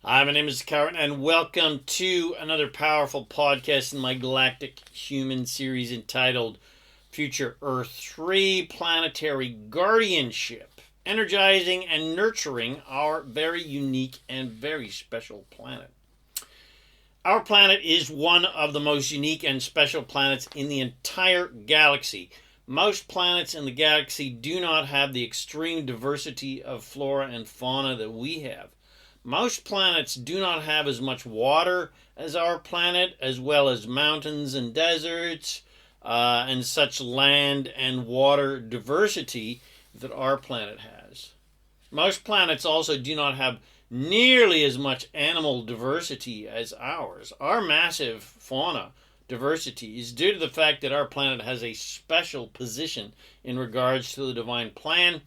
Hi, my name is ZaKaiRan, and welcome to another powerful podcast in my Galactic Human series entitled Future Earth 3 Planetary Guardianship, Energizing and Nurturing Our Very Unique and Very Special Planet. Our planet is one of the most unique and special planets in the entire galaxy. Most planets in the galaxy do not have the extreme diversity of flora and fauna that we have. Most planets do not have as much water as our planet, as well as mountains and deserts, and such land and water diversity that our planet has. Most planets also do not have nearly as much animal diversity as ours. Our massive fauna diversity is due to the fact that our planet has a special position in regards to the divine plan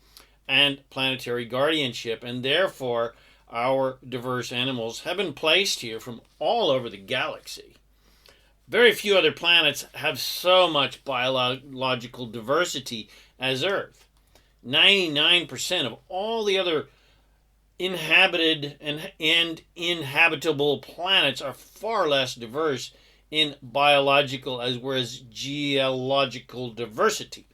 and planetary guardianship, and therefore our diverse animals have been placed here from all over the galaxy. Very few other planets have so much biological diversity as Earth. 99% of all the other inhabited and inhabitable planets are far less diverse in biological as well as geological diversity.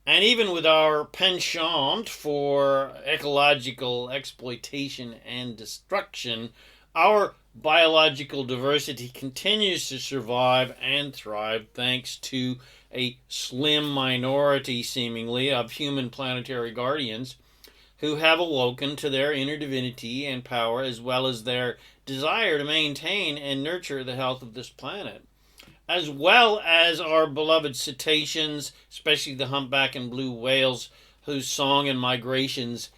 And even with our penchant for ecological exploitation and destruction, our biological diversity continues to survive and thrive thanks to a slim minority, seemingly, of human planetary guardians who have awoken to their inner divinity and power, as well as their desire to maintain and nurture the health of this planet, as well as our beloved cetaceans, especially the humpback and blue whales, whose song and migrations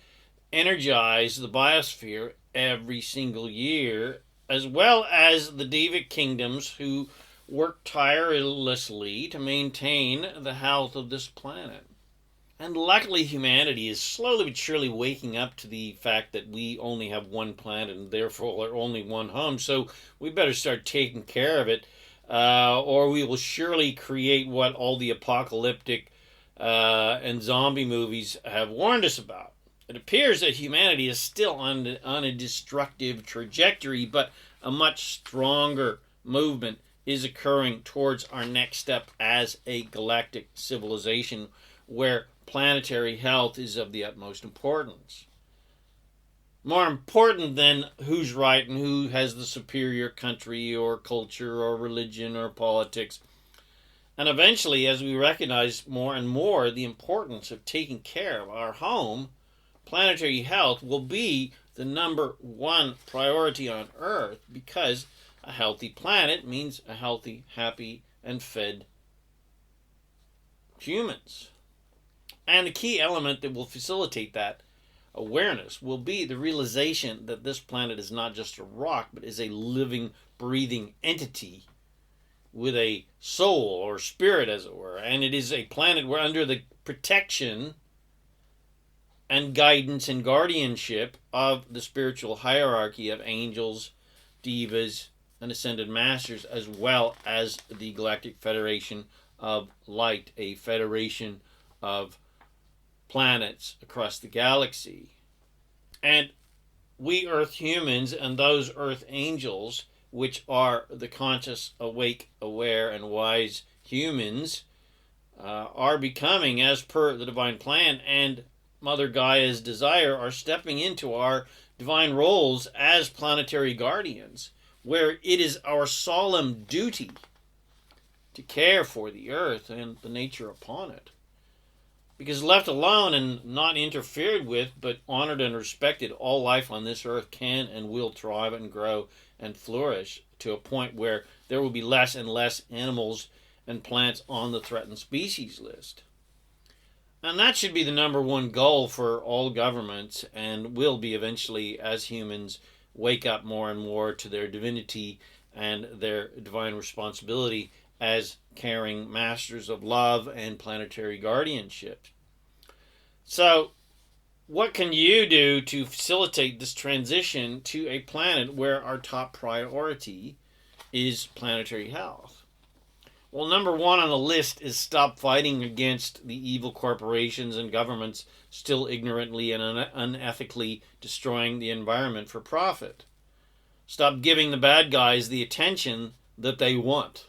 energize the biosphere every single year, as well as the Devic kingdoms, who work tirelessly to maintain the health of this planet. And luckily, humanity is slowly but surely waking up to the fact that we only have one planet and therefore only one home, so we better start taking care of it. Or we will surely create what all the apocalyptic and zombie movies have warned us about. It appears that humanity is still on a destructive trajectory, but a much stronger movement is occurring towards our next step as a galactic civilization, where planetary health is of the utmost importance. More important than who's right and who has the superior country or culture or religion or politics. And eventually, as we recognize more and more the importance of taking care of our home, planetary health will be the number one priority on Earth, because a healthy planet means a healthy, happy, and fed humans. And the key element that will facilitate that awareness will be the realization that this planet is not just a rock, but is a living, breathing entity with a soul or spirit, as it were. And it is a planet where, under the protection and guidance and guardianship of the spiritual hierarchy of angels, devas, and ascended masters, as well as the Galactic Federation of Light, a federation of planets across the galaxy. And we Earth humans and those Earth angels, which are the conscious, awake, aware, and wise humans, are becoming, as per the divine plan and Mother Gaia's desire, are stepping into our divine roles as planetary guardians, where it is our solemn duty to care for the Earth and the nature upon it. Because left alone and not interfered with, but honored and respected, all life on this earth can and will thrive and grow and flourish to a point where there will be less and less animals and plants on the threatened species list. And that should be the number one goal for all governments, and will be eventually, as humans wake up more and more to their divinity and their divine responsibility as caring masters of love and planetary guardianship. So, what can you do to facilitate this transition to a planet where our top priority is planetary health? Well, number one on the list is stop fighting against the evil corporations and governments still ignorantly and unethically destroying the environment for profit. Stop giving the bad guys the attention that they want,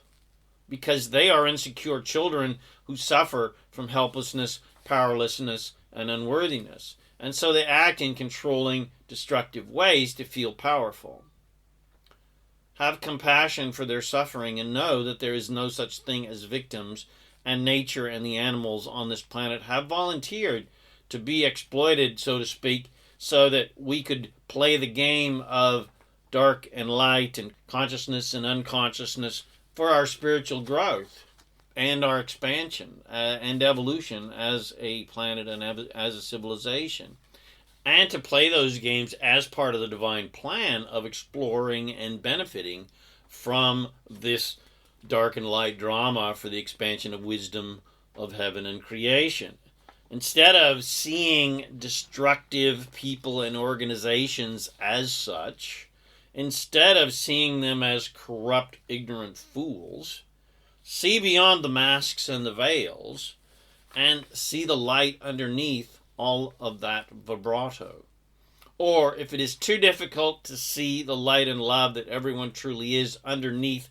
because they are insecure children who suffer from helplessness, powerlessness, and unworthiness. And so they act in controlling, destructive ways to feel powerful. Have compassion for their suffering and know that there is no such thing as victims, and nature and the animals on this planet have volunteered to be exploited, so to speak, so that we could play the game of dark and light and consciousness and unconsciousness for our spiritual growth and our expansion and evolution as a planet and as a civilization. And to play those games as part of the divine plan of exploring and benefiting from this dark and light drama for the expansion of wisdom of heaven and creation. Instead of seeing destructive people and organizations as such, instead of seeing them as corrupt, ignorant fools, see beyond the masks and the veils and see the light underneath all of that vibrato. Or if it is too difficult to see the light and love that everyone truly is underneath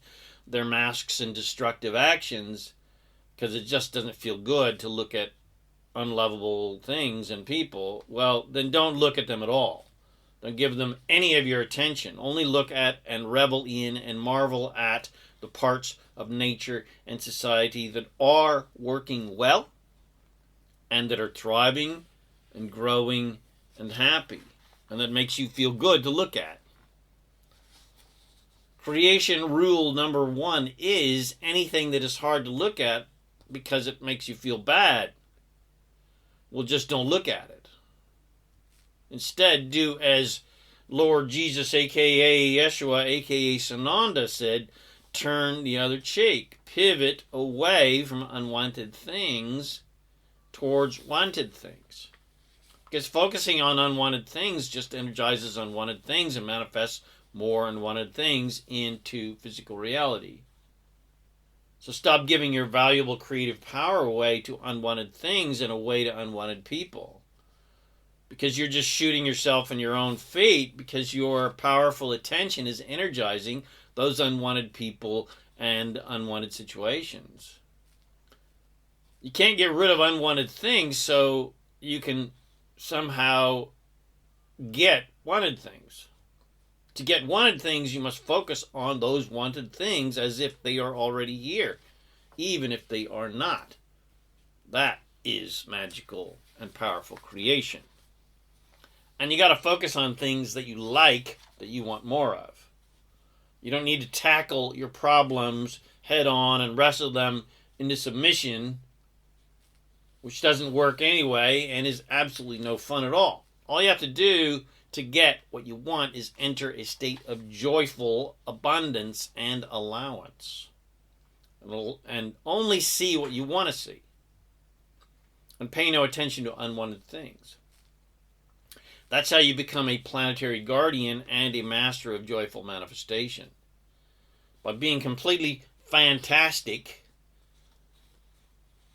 their masks and destructive actions, because it just doesn't feel good to look at unlovable things and people, well, then don't look at them at all. Don't give them any of your attention. Only look at and revel in and marvel at the parts of nature and society that are working well and that are thriving and growing and happy, and that makes you feel good to look at. Creation rule number 1 is anything that is hard to look at because it makes you feel bad, well, just don't look at it. Instead, do as Lord Jesus, a.k.a. Yeshua, a.k.a. Sananda, said, turn the other cheek. Pivot away from unwanted things towards wanted things. Because focusing on unwanted things just energizes unwanted things and manifests more unwanted things into physical reality. So stop giving your valuable creative power away to unwanted things and away to unwanted people. Because you're just shooting yourself in your own feet, because your powerful attention is energizing those unwanted people and unwanted situations. You can't get rid of unwanted things, so you can somehow get wanted things. To get wanted things, you must focus on those wanted things as if they are already here, even if they are not. That is magical and powerful creation. And you got to focus on things that you like, that you want more of. You don't need to tackle your problems head on and wrestle them into submission, which doesn't work anyway and is absolutely no fun at all. All you have to do to get what you want is enter a state of joyful abundance and allowance. And only see what you want to see. And pay no attention to unwanted things. That's how you become a planetary guardian and a master of joyful manifestation. By being completely fantastic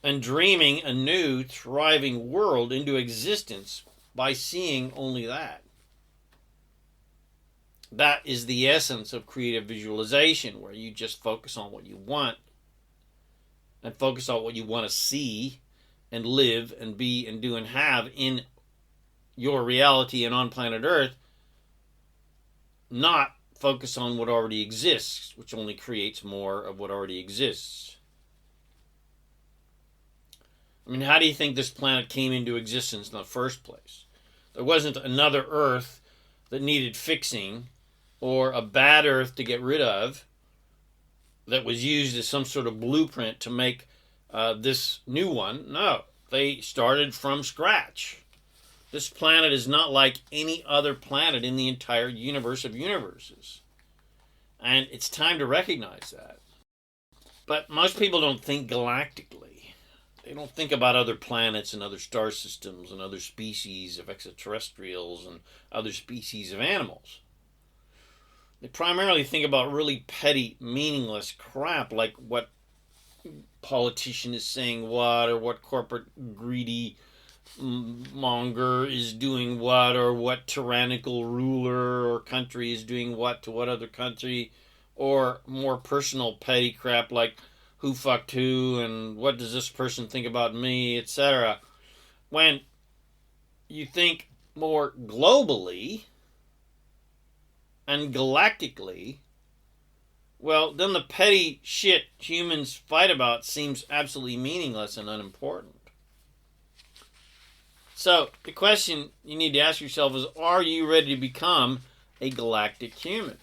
and dreaming a new, thriving world into existence by seeing only that. That is the essence of creative visualization, where you just focus on what you want and focus on what you want to see and live and be and do and have in your reality and on planet Earth, not focus on what already exists, which only creates more of what already exists. I mean, how do you think this planet came into existence in the first place? There wasn't another Earth that needed fixing or a bad Earth to get rid of that was used as some sort of blueprint to make this new one. No, they started from scratch. This planet is not like any other planet in the entire universe of universes. And it's time to recognize that. But most people don't think galactically. They don't think about other planets and other star systems and other species of extraterrestrials and other species of animals. They primarily think about really petty, meaningless crap like what politician is saying what, or what corporate greedy monger is doing what, or what tyrannical ruler or country is doing what to what other country, or more personal petty crap like who fucked who and what does this person think about me, etc. When you think more globally and galactically, well, then the petty shit humans fight about seems absolutely meaningless and unimportant. So, the question you need to ask yourself is, are you ready to become a galactic human?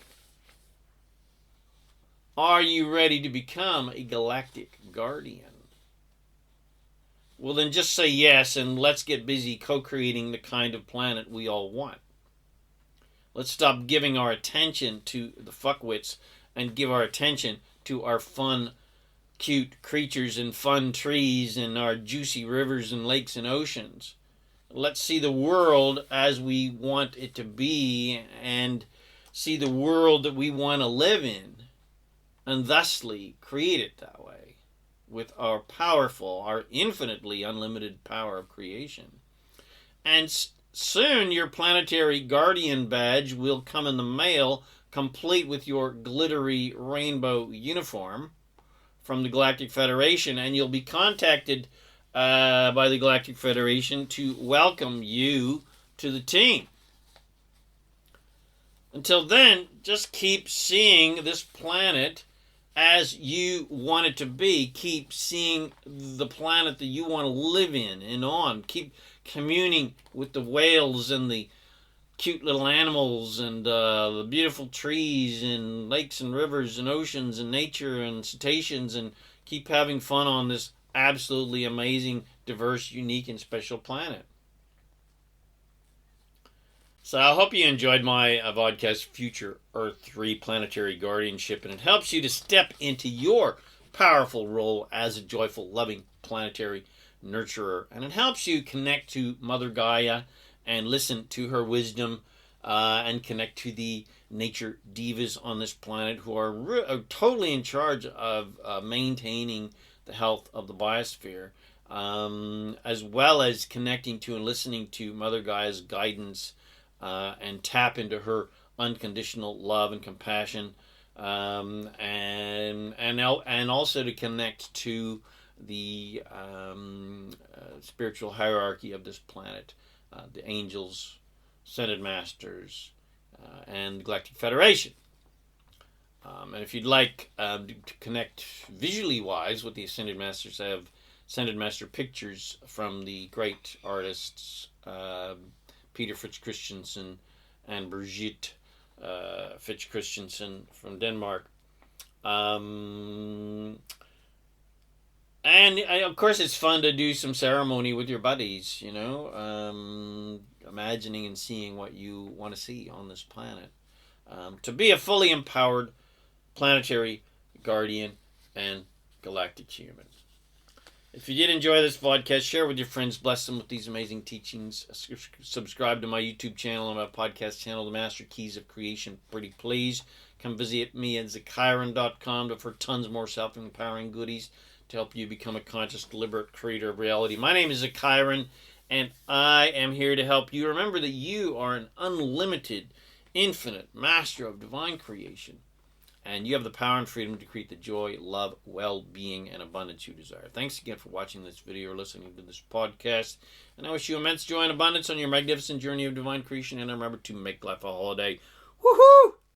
Are you ready to become a galactic guardian? Well, then just say yes, and let's get busy co-creating the kind of planet we all want. Let's stop giving our attention to the fuckwits and give our attention to our fun, cute creatures and fun trees and our juicy rivers and lakes and oceans. Let's see the world as we want it to be and see the world that we want to live in and thusly create it that way with our powerful, our infinitely unlimited power of creation. And soon your planetary guardian badge will come in the mail complete with your glittery rainbow uniform from the Galactic Federation, and you'll be contacted by the Galactic Federation to welcome you to the team. Until then, just keep seeing this planet as you want it to be. Keep seeing the planet that you want to live in and on. Keep communing with the whales and the cute little animals and the beautiful trees and lakes and rivers and oceans and nature and cetaceans, and keep having fun on this absolutely amazing, diverse, unique, and special planet. So I hope you enjoyed my vodcast Future Earth 3 Planetary Guardianship, and it helps you to step into your powerful role as a joyful, loving planetary nurturer. And it helps you connect to Mother Gaia and listen to her wisdom and connect to the nature divas on this planet who are totally in charge of maintaining the health of the biosphere, as well as connecting to and listening to Mother Gaia's guidance and tap into her unconditional love and compassion, and also to connect to the spiritual hierarchy of this planet, the angels, Ascended Masters, and the Galactic Federation. And if you'd like to connect visually wise with the Ascended Masters, I have Ascended Master pictures from the great artists Peter Fritz Christensen and Brigitte Fitch Christensen from Denmark. And of course it's fun to do some ceremony with your buddies, you know, imagining and seeing what you want to see on this planet. To be a fully empowered planetary guardian and galactic human. If you did enjoy this podcast, share with your friends, bless them with these amazing teachings. Subscribe to my YouTube channel and my podcast channel, The Master Keys of Creation. Pretty please. Come visit me at ZaKaiRan.com for tons more self-empowering goodies to help you become a conscious, deliberate creator of reality. My name is ZaKaiRan, and I am here to help you. Remember that you are an unlimited, infinite master of divine creation. And you have the power and freedom to create the joy, love, well-being, and abundance you desire. Thanks again for watching this video or listening to this podcast. And I wish you immense joy and abundance on your magnificent journey of divine creation. And remember to make life a holiday. Woohoo!